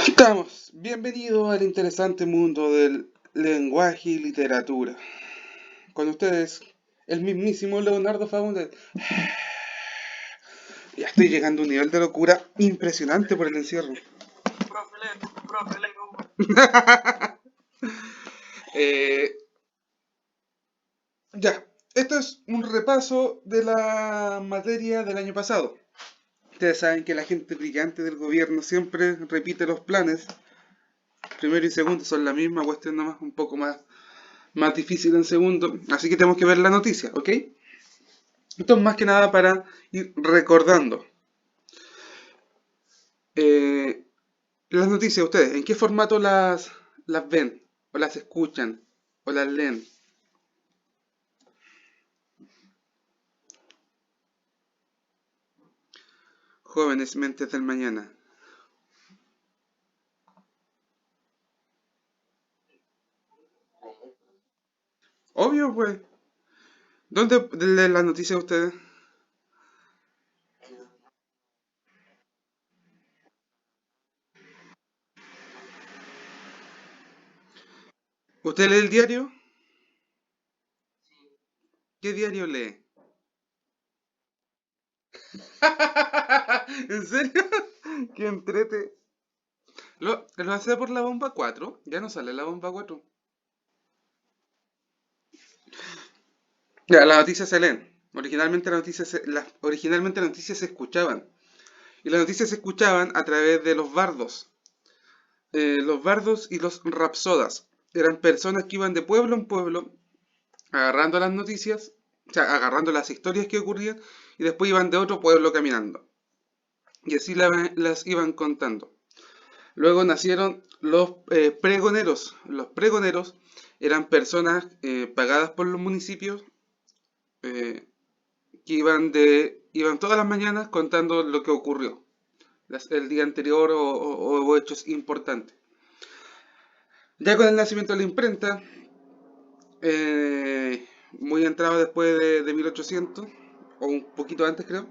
Estamos, bienvenidos al interesante mundo del lenguaje y literatura. Con ustedes, el mismísimo Leonardo Faundes. Ya estoy llegando a un nivel de locura impresionante por el encierro. Profe Lego. Eh, ya, esto es un repaso de la materia del año pasado. Ustedes saben que la gente brillante del gobierno siempre repite los planes. Primero y segundo son la misma cuestión, nomás un poco más difícil en segundo. Así que tenemos que ver la noticia, ¿ok? Esto es más que nada para ir recordando. Eh, las noticias, ustedes, ¿en qué formato las ven? ¿O las escuchan? ¿O las leen? Jóvenes mentes del mañana. Obvio, pues. ¿Dónde leen las noticias ustedes? ¿Usted lee el diario? ¿Qué diario lee? ¿En serio? ¡Qué entrete! Lo hace por la bomba 4. Ya no sale la bomba 4. Ya, las noticias se leen. Originalmente las noticias se escuchaban. Y las noticias se escuchaban a través de los bardos y los rapsodas. Eran personas que iban de pueblo en pueblo agarrando las noticias, o sea, agarrando las historias que ocurrían y después iban de otro pueblo caminando. Y así las iban contando. Luego nacieron los pregoneros. Los pregoneros eran personas pagadas por los municipios eh, que iban todas las mañanas contando lo que ocurrió el día anterior o hechos importantes. Ya con el nacimiento de la imprenta, muy entrado después de 1800, o un poquito antes creo,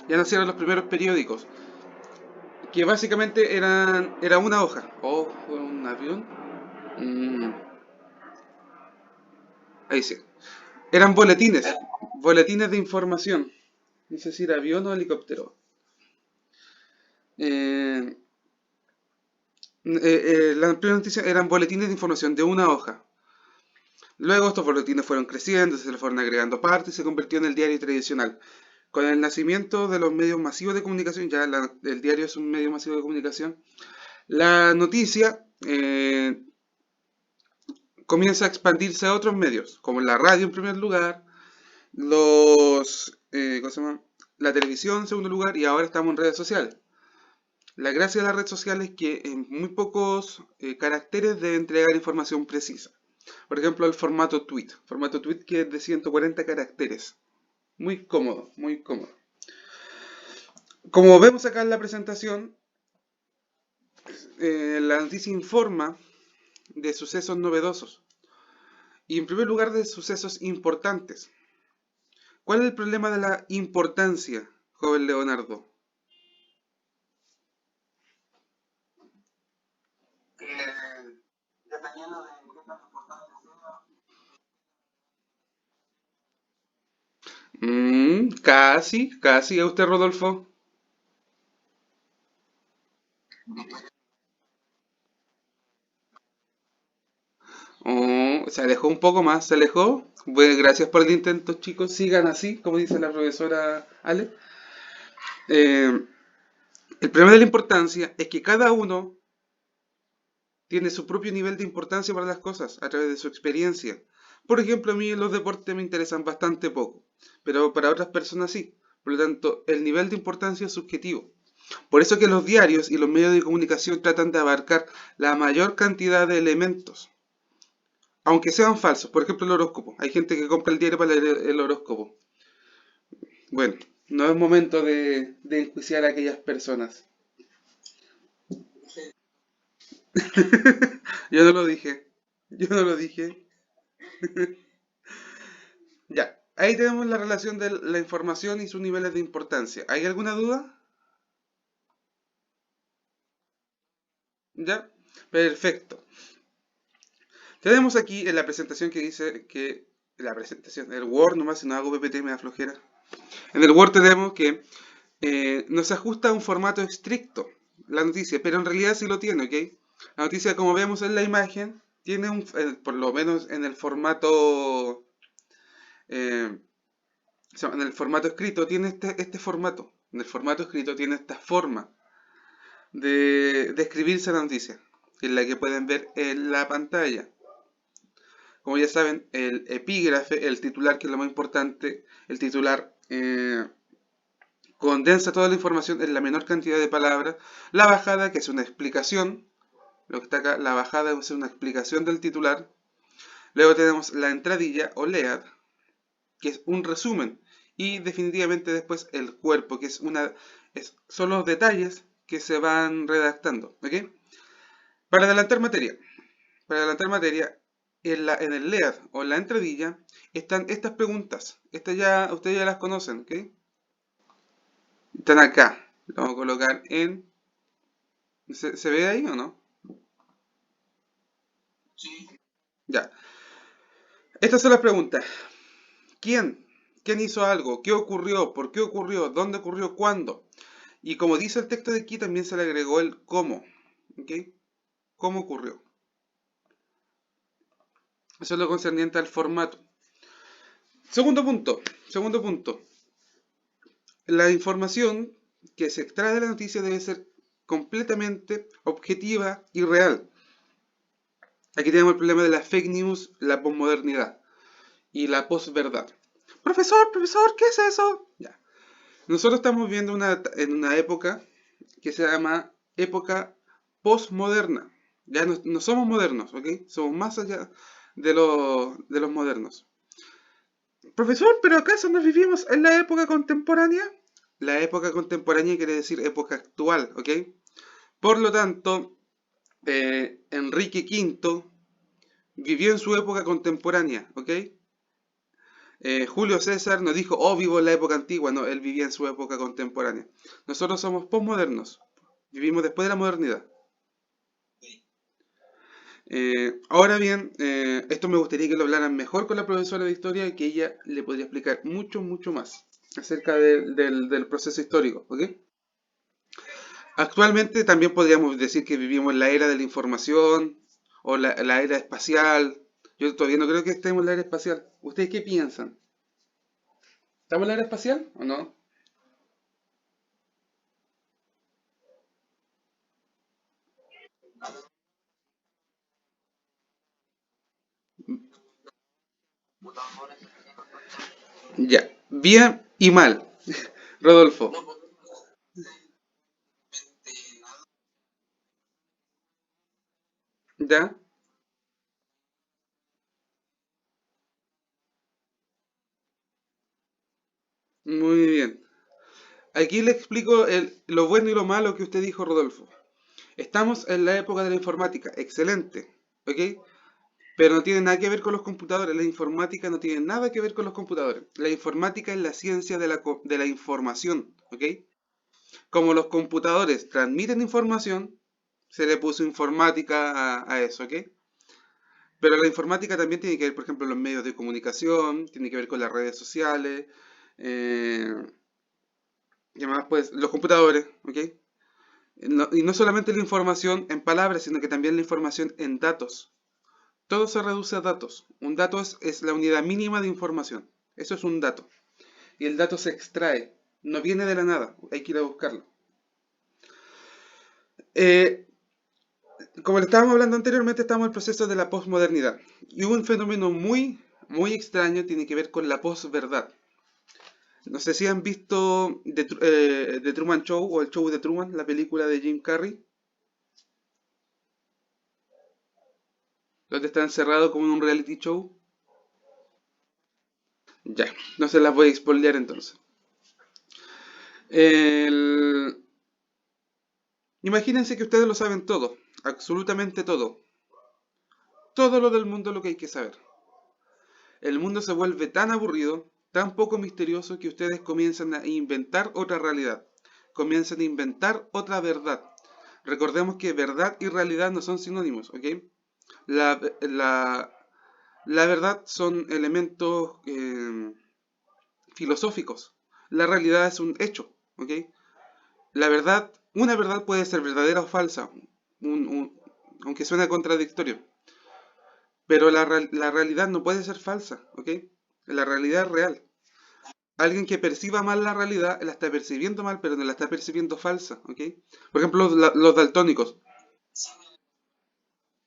ya nacieron los primeros periódicos, que básicamente era una hoja. ¿O fue un avión? Mm, ahí sí. Eran boletines de información. No sé si era avión o helicóptero. Eh, las primeras noticias eran boletines de información de una hoja. Luego estos boletines fueron creciendo, se le fueron agregando partes y se convirtió en el diario tradicional. Con el nacimiento de los medios masivos de comunicación, ya el diario es un medio masivo de comunicación, la noticia comienza a expandirse a otros medios, como la radio en primer lugar, ¿cómo se llama? La televisión en segundo lugar y ahora estamos en redes sociales. La gracia de la red social es que en muy pocos caracteres debe entregar información precisa. Por ejemplo, el formato tweet que es de 140 caracteres. Muy cómodo, muy cómodo. Como vemos acá en la presentación, la noticia informa de sucesos novedosos y en primer lugar de sucesos importantes. ¿Cuál es el problema de la importancia, joven Leonardo? Casi, ¿a usted, Rodolfo? Oh, se alejó un poco más, se alejó. Bueno, gracias por el intento, chicos. Sigan así, como dice la profesora Ale. Eh, el problema de la importancia es que cada uno tiene su propio nivel de importancia para las cosas a través de su experiencia. Por ejemplo, a mí los deportes me interesan bastante poco, pero para otras personas sí. Por lo tanto, el nivel de importancia es subjetivo. Por eso que los diarios y los medios de comunicación tratan de abarcar la mayor cantidad de elementos, aunque sean falsos. Por ejemplo, el horóscopo. Hay gente que compra el diario para leer el horóscopo. Bueno, no es momento de enjuiciar a aquellas personas. Yo no lo dije. Yo no lo dije. Ya, ahí tenemos la relación de la información y sus niveles de importancia. ¿Hay alguna duda? ¿Ya? Perfecto. Tenemos aquí en la presentación que dice que... La presentación, el Word nomás, si no hago PPT me da flojera. En el Word tenemos que no se ajusta a un formato estricto la noticia, pero en realidad sí lo tiene, ¿ok? La noticia, como vemos en la imagen, tiene por lo menos en el formato... eh, en el formato escrito tiene este formato. En el formato escrito tiene esta forma de escribirse la noticia, en la que pueden ver en la pantalla. Como ya saben, el epígrafe, el titular, que es lo más importante, el titular condensa toda la información en la menor cantidad de palabras. La bajada, que es una explicación, lo que está acá, la bajada es una explicación del titular. Luego tenemos la entradilla o lead, que es un resumen. Y definitivamente después el cuerpo, que son los detalles que se van redactando. ¿Ok? Para adelantar materia, en el lead o en la entradilla están estas preguntas. Ustedes ya las conocen, ¿ok? Están acá. Lo vamos a colocar en... ¿Se ve ahí o no? Sí. Ya. Estas son las preguntas. ¿Quién? ¿Quién hizo algo? ¿Qué ocurrió? ¿Por qué ocurrió? ¿Dónde ocurrió? ¿Cuándo? Y como dice el texto de aquí, también se le agregó el cómo. ¿Ok? ¿Cómo ocurrió? Eso es lo concerniente al formato. Segundo punto. Segundo punto. La información que se extrae de la noticia debe ser completamente objetiva y real. Aquí tenemos el problema de la fake news, la posmodernidad y la posverdad. Profesor, ¿qué es eso? Ya. Nosotros estamos viviendo en una época que se llama época postmoderna. Ya no somos modernos, ¿ok? Somos más allá de los modernos. Profesor, ¿pero acaso no vivimos en la época contemporánea? La época contemporánea quiere decir época actual, ¿ok? Por lo tanto, Enrique V vivió en su época contemporánea, ¿ok? Julio César no dijo, oh, vivo en la época antigua, no, él vivía en su época contemporánea. Nosotros somos postmodernos, vivimos después de la modernidad. Ahora bien, esto me gustaría que lo hablaran mejor con la profesora de historia y que ella le podría explicar mucho más acerca del proceso histórico, ¿ok? Actualmente también podríamos decir que vivimos en la era de la información o la era espacial. Yo todavía no creo que estemos en la era espacial. ¿Ustedes qué piensan? ¿Estamos en la era espacial o no? Ya, bien y mal. Rodolfo, No, pues, nada. ¿ya? Muy bien. Aquí le explico lo bueno y lo malo que usted dijo, Rodolfo. Estamos en la época de la informática, excelente, ¿ok? Pero no tiene nada que ver con los computadores, la informática no tiene nada que ver con los computadores. La informática es la ciencia de la información, ¿ok? Como los computadores transmiten información, se le puso informática a eso, ¿ok? Pero la informática también tiene que ver, por ejemplo, los medios de comunicación, tiene que ver con las redes sociales, eh, y además, pues, los computadores, ¿ok? Y no solamente la información en palabras, sino que también la información en datos. Todo se reduce a datos. Un dato es la unidad mínima de información. Eso es un dato. Y el dato se extrae. No viene de la nada. Hay que ir a buscarlo. Eh, Como le estábamos hablando anteriormente, estamos en el proceso de la posmodernidad. Y hubo un fenómeno muy extraño, tiene que ver con la posverdad. No sé si han visto The Truman Show o el show de Truman, la película de Jim Carrey, donde está encerrado como en un reality show. Ya, no se las voy a spoilear entonces. El- Imagínense que ustedes lo saben todo, absolutamente todo. Todo lo del mundo lo que hay que saber. El mundo se vuelve tan aburrido, tan poco misterioso que ustedes comienzan a inventar otra realidad, comienzan a inventar otra verdad. Recordemos que verdad y realidad no son sinónimos, ¿ok? La, la, la verdad son elementos filosóficos. La realidad es un hecho, ¿ok? La verdad, una verdad puede ser verdadera o falsa, aunque suene contradictorio, pero la realidad no puede ser falsa, ¿ok? La realidad es real. Alguien que perciba mal la realidad la está percibiendo mal, pero no la está percibiendo falsa, ¿ok? Por ejemplo, los daltónicos.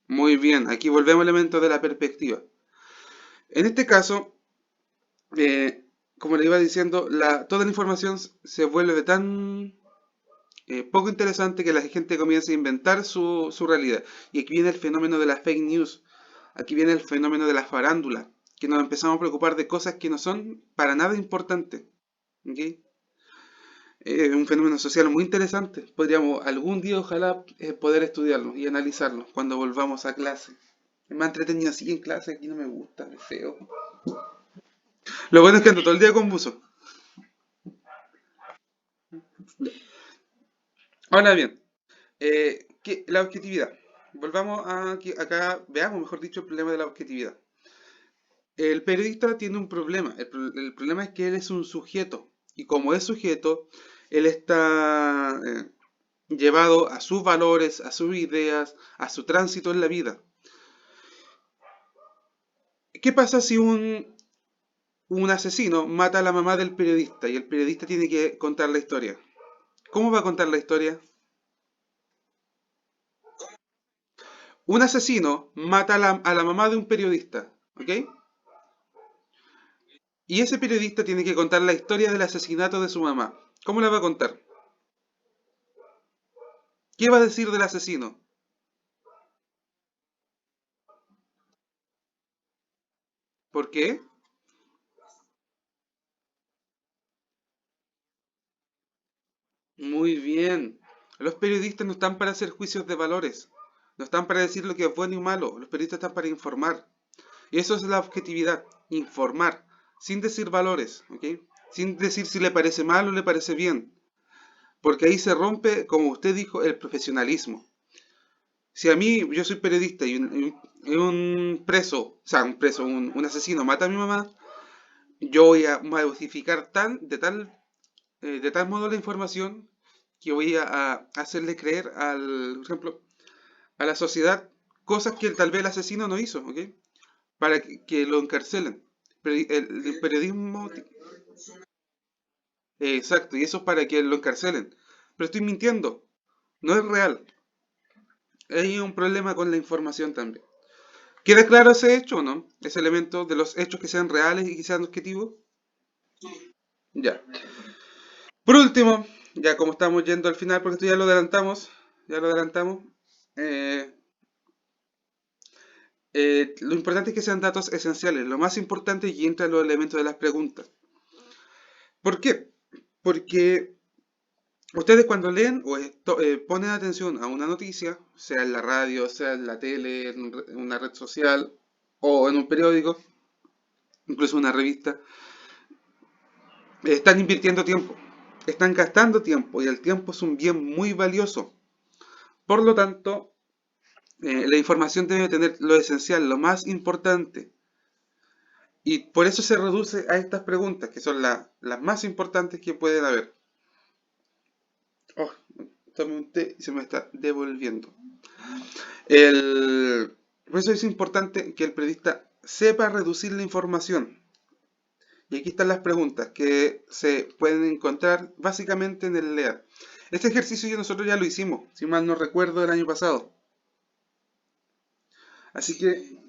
Muy bien, aquí volvemos al elemento de la perspectiva. En este caso, como le iba diciendo, toda la información se vuelve tan poco interesante que la gente comienza a inventar su realidad. Y aquí viene el fenómeno de las fake news, aquí viene el fenómeno de la farándula, que nos empezamos a preocupar de cosas que no son para nada importantes. ¿Ok? Es un fenómeno social muy interesante. Podríamos algún día, ojalá, poder estudiarlo y analizarlo cuando volvamos a clase. Es más entretenido así en clase, aquí no me gusta, es feo. Lo bueno es que ando todo el día con buzo. Ahora bien, la objetividad. Volvamos acá, veamos, mejor dicho, el problema de la objetividad. El periodista tiene un problema. El problema es que él es un sujeto. Y como es sujeto, él está llevado a sus valores, a sus ideas, a su tránsito en la vida. ¿Qué pasa si un asesino mata a la mamá del periodista y el periodista tiene que contar la historia? ¿Cómo va a contar la historia? Un asesino mata a la mamá de un periodista, ¿ok? Y ese periodista tiene que contar la historia del asesinato de su mamá. ¿Cómo la va a contar? ¿Qué va a decir del asesino? ¿Por qué? Muy bien. Los periodistas no están para hacer juicios de valores. No están para decir lo que es bueno y malo. Los periodistas están para informar. Y eso es la objetividad. Informar. Sin decir valores. ¿Ok? Sin decir si le parece mal o le parece bien. Porque ahí se rompe, como usted dijo, el profesionalismo. Si a mí, yo soy periodista y un preso, o sea, un asesino mata a mi mamá, yo voy a modificar de tal modo la información que voy a hacerle creer por ejemplo, a la sociedad cosas que tal vez el asesino no hizo, ¿ok? Para que lo encarcelen. El periodismo, exacto, y eso es para que lo encarcelen. Pero estoy mintiendo, no es real. Hay un problema con la información también. ¿Queda claro ese hecho o no? Ese elemento de los hechos que sean reales y que sean objetivos. Ya. Por último, ya como estamos yendo al final, porque esto ya lo adelantamos, eh, lo importante es que sean datos esenciales, lo más importante y entran los elementos de las preguntas. ¿Por qué? Porque ustedes cuando leen o ponen atención a una noticia, sea en la radio, sea en la tele, en una red social o en un periódico, incluso una revista, están invirtiendo tiempo, están gastando tiempo y el tiempo es un bien muy valioso. Por lo tanto, la información debe tener lo esencial, lo más importante. Y por eso se reduce a estas preguntas, que son las más importantes que pueden haber. Oh, tomé un té y se me está devolviendo. Por eso es importante que el periodista sepa reducir la información. Y aquí están las preguntas que se pueden encontrar básicamente en el LEA. Este ejercicio nosotros ya lo hicimos, si mal no recuerdo, el año pasado. Así que,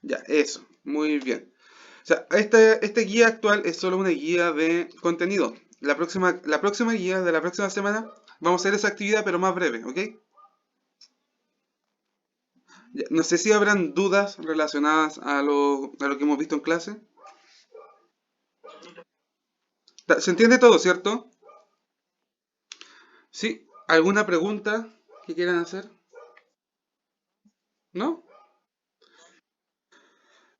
ya, eso, muy bien. O sea, esta guía actual es solo una guía de contenido. La próxima guía de la próxima semana vamos a hacer esa actividad, pero más breve, ¿ok? Ya, no sé si habrán dudas relacionadas a lo que hemos visto en clase. ¿Se entiende todo, cierto? ¿Sí? ¿Alguna pregunta que quieran hacer? ¿No?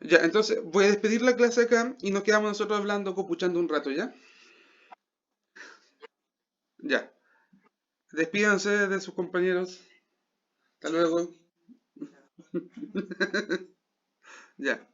Ya, entonces voy a despedir la clase acá y nos quedamos nosotros hablando, copuchando un rato, ¿ya? Ya. Despídanse de sus compañeros. Hasta luego. Ya.